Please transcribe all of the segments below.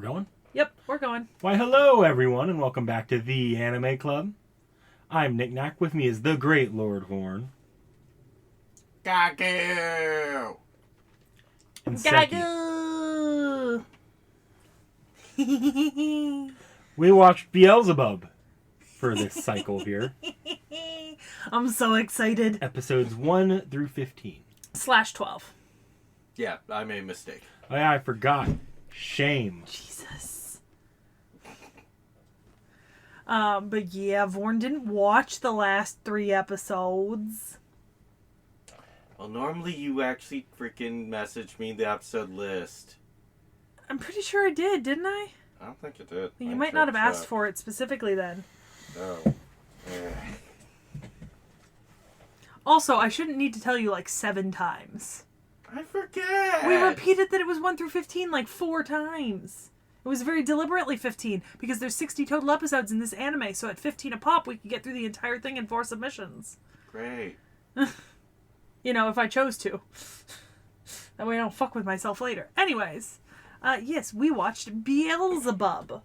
going? Yep, we're going. Why, hello, everyone, and welcome back to the Anime Club. I'm Nick Knack. With me is the great Lord Horn. Gagu! And Seki. Gagu! We watched Beelzebub for this cycle here. I'm so excited. Episodes 1 through 15. /12. Yeah, I made a mistake. Oh yeah, I forgot. Shame. Jesus. But yeah, Vorn didn't watch the last 3 episodes. Well, normally you actually freaking message me the episode list. I'm pretty sure I did, didn't I? I don't think it did. You might not have asked for it specifically then. No. Also, I shouldn't need to tell you like 7 times. I forget. We repeated that it was 1 through 15 like 4 times. It was very deliberately 15 because there's 60 total episodes in this anime, so at 15 a pop we could get through the entire thing in 4 submissions. Great. You know, if I chose to. That way I don't fuck with myself later. Anyways, yes, we watched Beelzebub.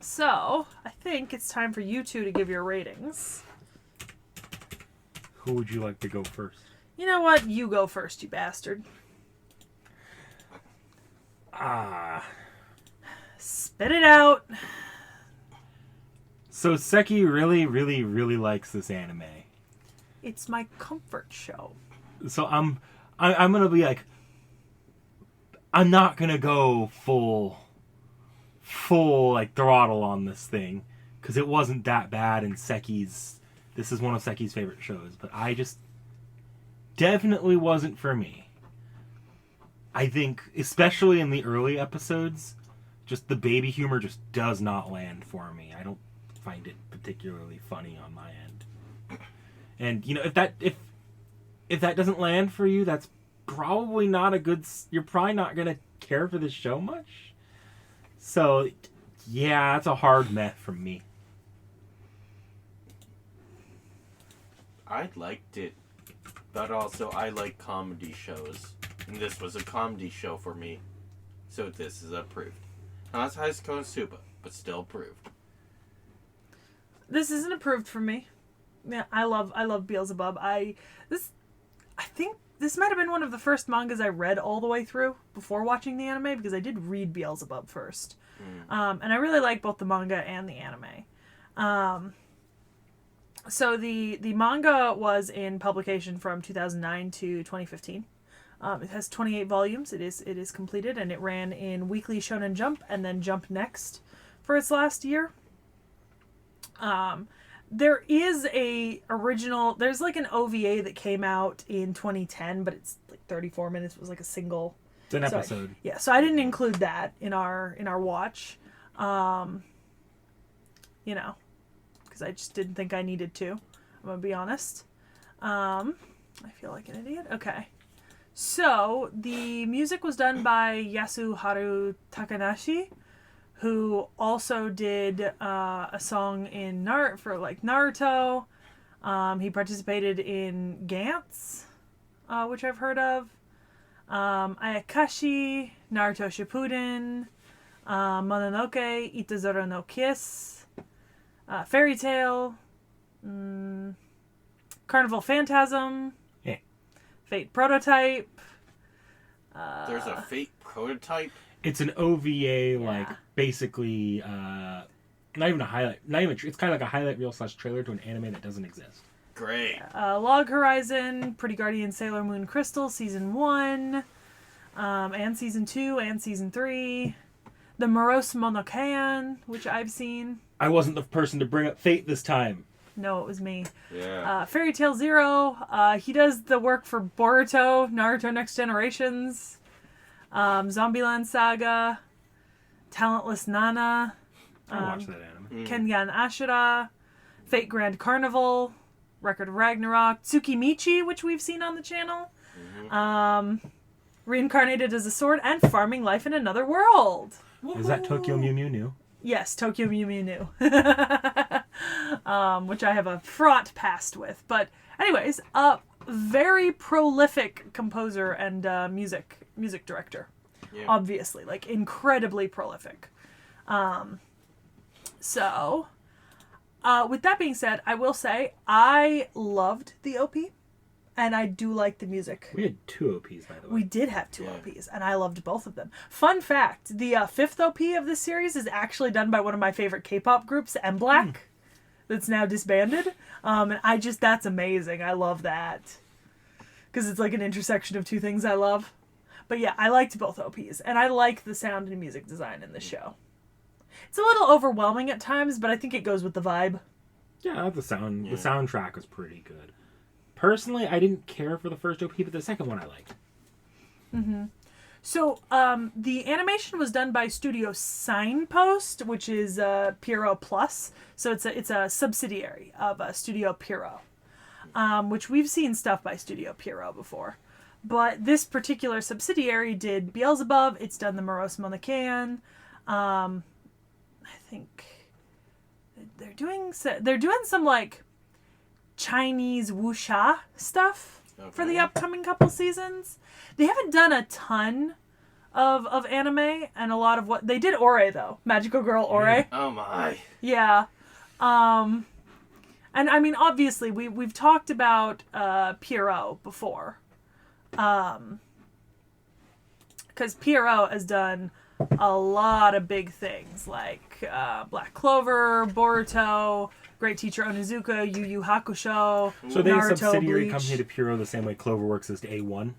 So, I think it's time for you two to give your ratings. Who would you like to go first? You know what? You go first, you bastard. Spit it out. So Seki really likes this anime. It's my comfort show. So I'm gonna be like, I'm not gonna go full like throttle on this thing because it wasn't that bad. And this is one of Seki's favorite shows, but I just definitely wasn't for me. I think, especially in the early episodes, just the baby humor just does not land for me. I don't find it particularly funny on my end. And you know, if that doesn't land for you, that's probably not a good. You're probably not gonna care for this show much. So, yeah, that's a hard meh from me. I liked it, but also I like comedy shows, and this was a comedy show for me, so this is approved. Not as high as Konosuba, but still approved. This isn't approved for me. Yeah, I love Beelzebub. I think this might have been one of the first mangas I read all the way through before watching the anime, because I did read Beelzebub first. And I really like both the manga and the anime. So the manga was in publication from 2009 to 2015. It has 28 volumes. It is completed, and it ran in Weekly Shonen Jump and then Jump Next for its last year. There is there's like an OVA that came out in 2010, but it's like 34 minutes. It was like a single. It's an episode. Yeah, so I didn't include that in our watch. You know, because I just didn't think I needed to. I'm gonna be honest. I feel like an idiot. Okay. So the music was done by Yasuharu Takanashi, who also did a song in Naruto. He participated in Gantz, which I've heard of. Ayakashi, Naruto Shippuden, Mononoke, Itazuru no Kiss, Fairy Tail, Carnival Phantasm, Fate Prototype. There's a Fate Prototype? It's an OVA, like, basically, not even a highlight, it's kind of like a highlight reel / trailer to an anime that doesn't exist. Great. Log Horizon, Pretty Guardian Sailor Moon Crystal, Season 1, and Season 2, and Season 3. The Morose Monokan, which I've seen. I wasn't the person to bring up Fate this time. No, it was me. Yeah. Fairy Tail Zero. He does the work for Boruto, Naruto Next Generations, Zombieland Saga, Talentless Nana, I watched that anime. Kengan Ashura, Fate Grand Carnival, Record of Ragnarok, Tsukimichi, which we've seen on the channel, Reincarnated as a Sword, and Farming Life in Another World. Is that Tokyo Mew Mew New? Yes, Tokyo Mew Mew New. Which I have a fraught past with. But anyways, very prolific composer and music director. Yeah. obviously, like incredibly prolific. So, with that being said, I will say I loved the OP, and I do like the music. We had 2 OPs, by the way. We did have 2 Yeah. OPs, and I loved both of them. Fun fact, the 5th OP of this series is actually done by one of my favorite K-pop groups, M Black, that's now disbanded. And that's amazing. I love that. Because it's like an intersection of 2 things I love. But yeah, I liked both OPs, and I like the sound and music design in this show. It's a little overwhelming at times, but I think it goes with the vibe. Yeah, the soundtrack was pretty good. Personally, I didn't care for the first OP, but the second one I liked. Mm-hmm. So, the animation was done by Studio Signpost, which is Pierrot Plus. So it's a subsidiary of Studio Pierrot, which we've seen stuff by Studio Pierrot before. But this particular subsidiary did Beelzebub. It's done the Morose Monacan. I think they're doing some like Chinese wuxia stuff for the upcoming couple seasons. They haven't done a ton of anime, and a lot of what they did Ore though, Magical Girl Ore. Oh my. Yeah. And I mean, obviously we've talked about Pierrot before. Because Pierrot has done a lot of big things like Black Clover, Boruto, Great Teacher Onizuka, Yu Yu Hakusho, So they Naruto, subsidiary Bleach. company to Pierrot the same way Cloverworks is to A1?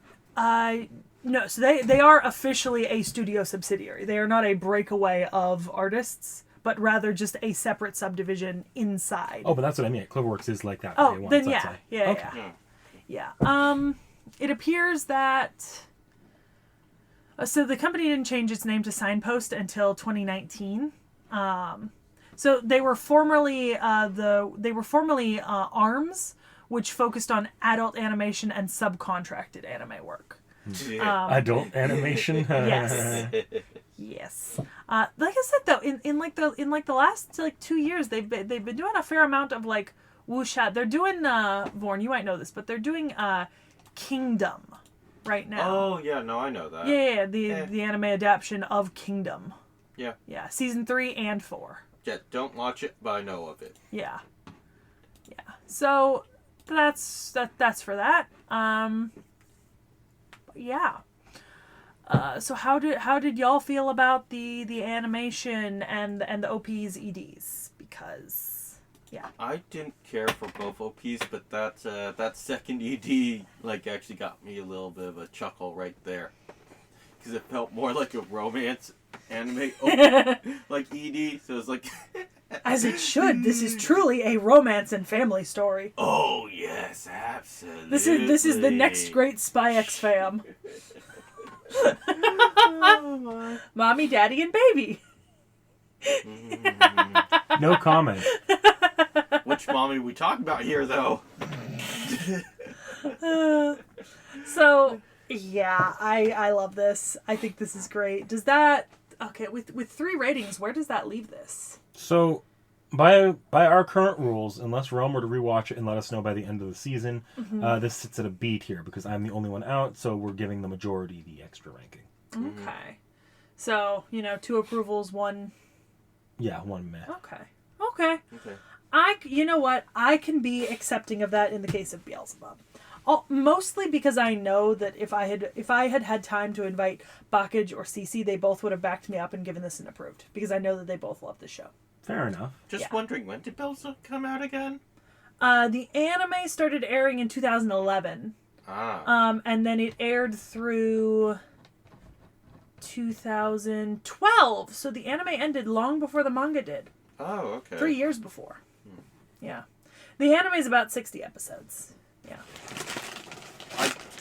No, so they are officially a studio subsidiary. They are not a breakaway of artists, but rather just a separate subdivision inside. Oh, but that's what I mean. Cloverworks is like that for Oh, A1. then so yeah. that's Yeah, okay. yeah. It appears that... So the company didn't change its name to Signpost until 2019. So they were formerly ARMS, which focused on adult animation and subcontracted anime work. Adult animation? Yes. Yes. Like I said though, in the last 2 years, they've been doing a fair amount of like wuxia. They're doing Vorn, you might know this, but they're doing Kingdom right now. Oh yeah, no, I know that. Yeah, the anime adaptation of Kingdom. Yeah. Yeah, season 3 and 4. Yeah, don't watch it, but I know of it. Yeah. Yeah. So that's for that. Yeah. So how did y'all feel about the animation and the OPs EDs? Because yeah. I didn't care for both OPs, but that second ED like actually got me a little bit of a chuckle right there, because it felt more like a romance anime like ED. So it's like as it should. This is truly a romance and family story. Oh yes, absolutely. This is the next great Spy X fam. Mommy, daddy, and baby. No comment. Which mommy we talking about here, though? So yeah, I love this. I think this is great. Does that with 3 ratings? Where does that leave this? So, by our current rules, unless Rome were to rewatch it and let us know by the end of the season, this sits at a B tier because I'm the only one out, so we're giving the majority the extra ranking. Okay. So, 2 approvals, 1... Yeah, 1 meh. Okay. You know what? I can be accepting of that in the case of Beelzebub. Mostly because I know that if I had time to invite Bakage or Cece, they both would have backed me up and given this an approved. Because I know that they both love the show. Fair enough. Just wondering, when did Beelzebub come out again? The anime started airing in 2011. And then it aired through 2012. So the anime ended long before the manga did. Oh, okay. 3 years before. Yeah. The anime is about 60 episodes. Yeah.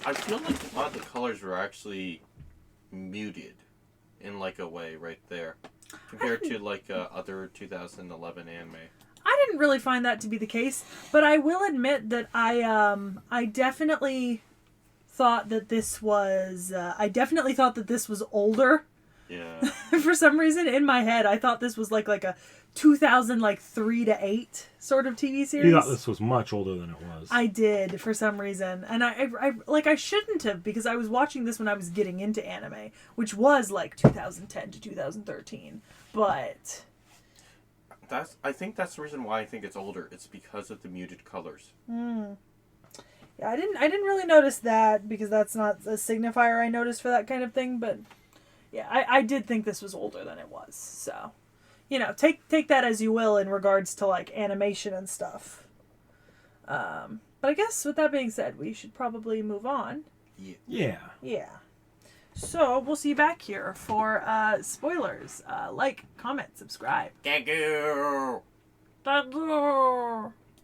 I feel like a lot of the colors were actually muted in like a way right there compared to like other 2011 anime. I didn't really find that to be the case, but I will admit that I definitely thought that this was older Yeah. For some reason, in my head, I thought this was like a 2003 to 8 sort of TV series. You thought this was much older than it was. I did for some reason, and I shouldn't have, because I was watching this when I was getting into anime, which was like 2010 to 2013. But I think that's the reason why I think it's older. It's because of the muted colors. yeah, I didn't really notice that, because that's not a signifier I noticed for that kind of thing. But yeah, I did think this was older than it was. So, take that as you will in regards to like animation and stuff. But I guess with that being said, we should probably move on. Yeah. Yeah. So we'll see you back here for spoilers. Like, comment, subscribe. Thank you. Thank you.